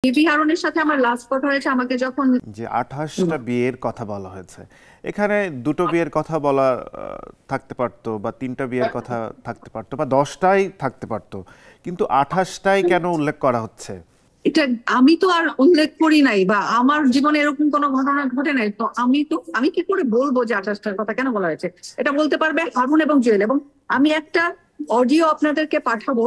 বিবি হারুনের সাথে আমার লাস্ট কথা হয়েছে আমাকে যখন যে 28টা বিয়ের কথা বলা হয়েছে, এখানে দুটো বিয়ের কথা বলা থাকতে পারতো, বা তিনটা বিয়ের কথা থাকতে পারতো, বা 10টাই থাকতে পারতো, কিন্তু 28টাই কেন উল্লেখ করা হচ্ছে? এটা আমি তো আর উল্লেখ করি নাই বা আমার জীবনে এরকম কোনো ঘটনা ঘটে নাই, তো আমি কি করে বলবো যে 28টার কথা কেন বলা হয়েছে? এটা বলতে পারবে হারুন এবং জুয়েল। এবং আমি একটা অডিও আপনাদেরকে পাঠাবো।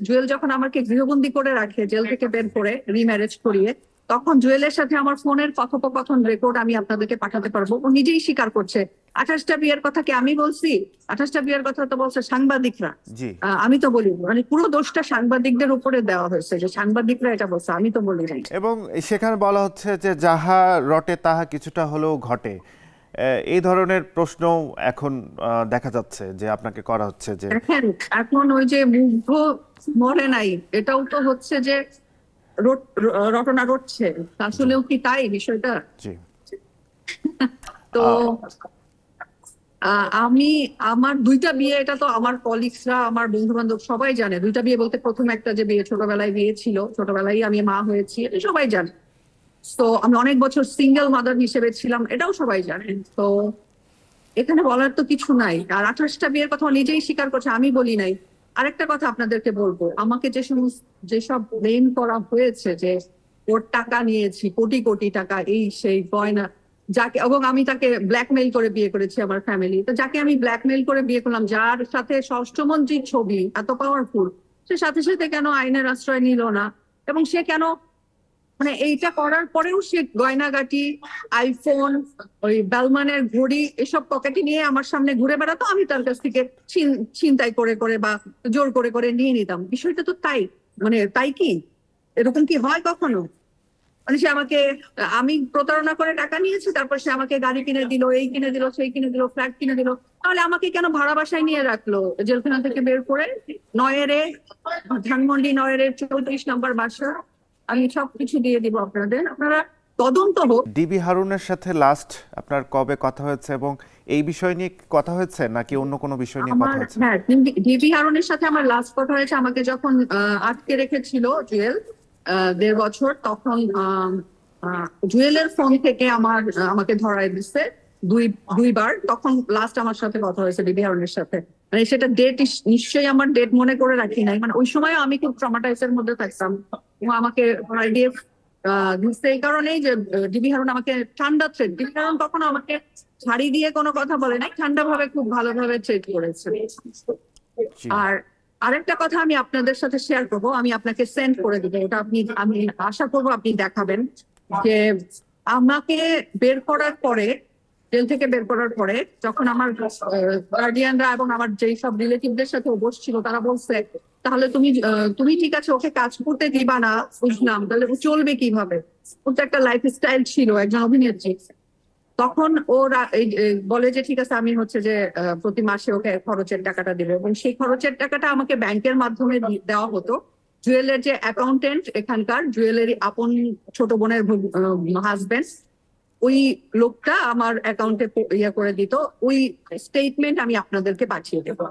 জুয়েল যখন আমাকে গৃহবন্দী করে রাখে জেল থেকে বের করে রিম্যারেজ করিয়ে, তখন জুয়েলের সাথে আমার ফোনের কথোপকথন রেকর্ড আমি আপনাদেরকে পাঠাতে পারবো। ও নিজেই স্বীকার করছে 28টা বিয়ের কথা কি আমি বলছি? 28টা বিয়ের কথা তো বলছে সাংবাদিকরা। জি। আমি তো বলি, মানে পুরো দোষটা সাংবাদিকদের উপরে দেওয়া হয়েছে যে সাংবাদিকরা এটা বলছে, আমি তো বলি নাই। এবং সেখানে বলা হচ্ছে যে যাহা রটে তাহা কিছুটা হলেও ঘটে, এই ধরনের প্রশ্ন এখন দেখা যাচ্ছে যে আপনাকে করা হচ্ছে যে দেখেন, এখন ওই যে মুগ্ধ মরে নাই, এটাও তো হচ্ছে যে রটনা রটছে। জি আসলেও কি তাই বিষয়টা? জি তো আমি আমার দুইটা বিয়ে, এটা তো আমার কলিগসরা আমার বন্ধু বান্ধব সবাই জানে। দুইটা বিয়ে বলতে প্রথম একটা যে বিয়ে ছোটবেলায় বিয়ে ছিল, ছোটবেলায় আমি মা হয়েছি, এটা সবাই জানে। তো আমি অনেক বছর সিঙ্গেল মাদার হিসেবে ছিলাম, এটাও সবাই জানে। তো এখানে বলার তো কিছু নাই। আর 28টা বিয়ের কথা ও নিজেই স্বীকার করছে, আমি বলি নাই। আরেকটা কথা আপনাদেরকে বলবো, আমাকে যেসব ব্লেম করা হয়েছে যে ওর টাকা নিয়েছি, কোটি কোটি টাকা, এই সেই গয়না, যাকে, এবং আমি তাকে ব্ল্যাকমেইল করে বিয়ে করেছি আমার ফ্যামিলি, তো যাকে আমি ব্ল্যাকমেইল করে বিয়ে করলাম, যার সাথে ষষ্ঠমন্ত্রীর ছবি, এত পাওয়ারফুল, সে সাথে সাথে কেন আইনের আশ্রয় নিল না? এবং সে কেন, মানে এইটা করার পরেও সে গয়নাগাটি, আইফোন, ওই বেলমানের ঘড়ি, এসব পকেটে নিয়ে আমার সামনে ঘুরে বেড়াতো, আমি তার কাছ থেকে ছিনতাই করে করে বা জোর করে করে নিয়ে নিতাম। বিষয়টা তো তাই, মানে তাই কি? এরকম কি হয় কখনো? মানে সে আমাকে, আমি প্রতারণা করে টাকা নিয়েছি, তারপর সে আমাকে গাড়ি কিনে দিল, এই কিনে দিল, সেই কিনে দিল, ফ্ল্যাট কিনে দিল। তাহলে আমাকে কেন ভাড়া বাসায় নিয়ে রাখলো জেলখানা থেকে বের করে? নয়েরে, ধানমন্ডি নয়ের 34 নম্বর বাসা। আমি সবকিছু দিয়ে দিব আপনাদের, আপনারা তদন্ত হোক। ডিবি হারুনের সাথে লাস্ট আপনার কবে কথা হয়েছে, এবং এই বিষয় নিয়ে কথা হয়েছে নাকি অন্য কোনো বিষয় নিয়ে কথা আমার, হয়েছে? হ্যাঁ, ডিবি হারুনের সাথে আমার লাস্ট কথা হয়েছে আমাকে যখন আটকে রেখেছিল জুয়েল 1.5 বছর। তখন জুয়েলের ফোন থেকে আমাকে ধরায় দিচ্ছে দুইবার। তখন লাস্ট আমার সাথে কথা হয়েছে ডিবি হারুনের সাথে। মানে সেটা ডেট নিশ্চয়ই আমার ডেট মনে করে রাখি নাই। মানে ওই সময় আমি খুব ট্রমাটাইজের মধ্যে থাকতাম। ও আমাকে ধরায় দিয়ে দিচ্ছে এই কারণেই যে ডিবি হারুন আমাকে ঠান্ডা থ্রেট, ডিবি হারুন কখনো আমাকে ছাড়ি দিয়ে কোনো কথা বলে নাই, ঠান্ডা ভাবে খুব ভালোভাবে ট্রেড করেছে। জি আর আরেকটা কথা আমি আপনাদের সাথে শেয়ার করব, আমি আপনাকে সেন্ড করে দিব, ওটা আমি আশা করব আপনি দেখাবেন। যে আমাকে বের করার পরে, জেল থেকে বের করার পরে, যখন আমার গার্ডিয়ানরা এবং আমার যেই সব রিলেটিভদের সাথে ও বসছিল, তারা বলছে তাহলে তুমি ঠিক আছে ওকে কাজ করতে দিবা না, বুঝলাম, তাহলে ও চলবে কিভাবে? ওর তো একটা লাইফস্টাইল ছিল, একজন অভিনেত্রী। তখন ওরা বলে যে ঠিক আছে, আমি হচ্ছে যে প্রতি মাসে ওকে খরচের টাকাটা দিবে, এবং সেই খরচের টাকাটা আমাকে ব্যাংকের মাধ্যমে দেওয়া হতো। জুয়েলের যে অ্যাকাউন্টেন্ট এখানকার, জুয়েলেরই আপন ছোট বোনের হাজবেন্ড, ওই লোকটা আমার অ্যাকাউন্টে ইয়ে করে দিত। ওই স্টেটমেন্ট আমি আপনাদেরকে পাঠিয়ে দেবো।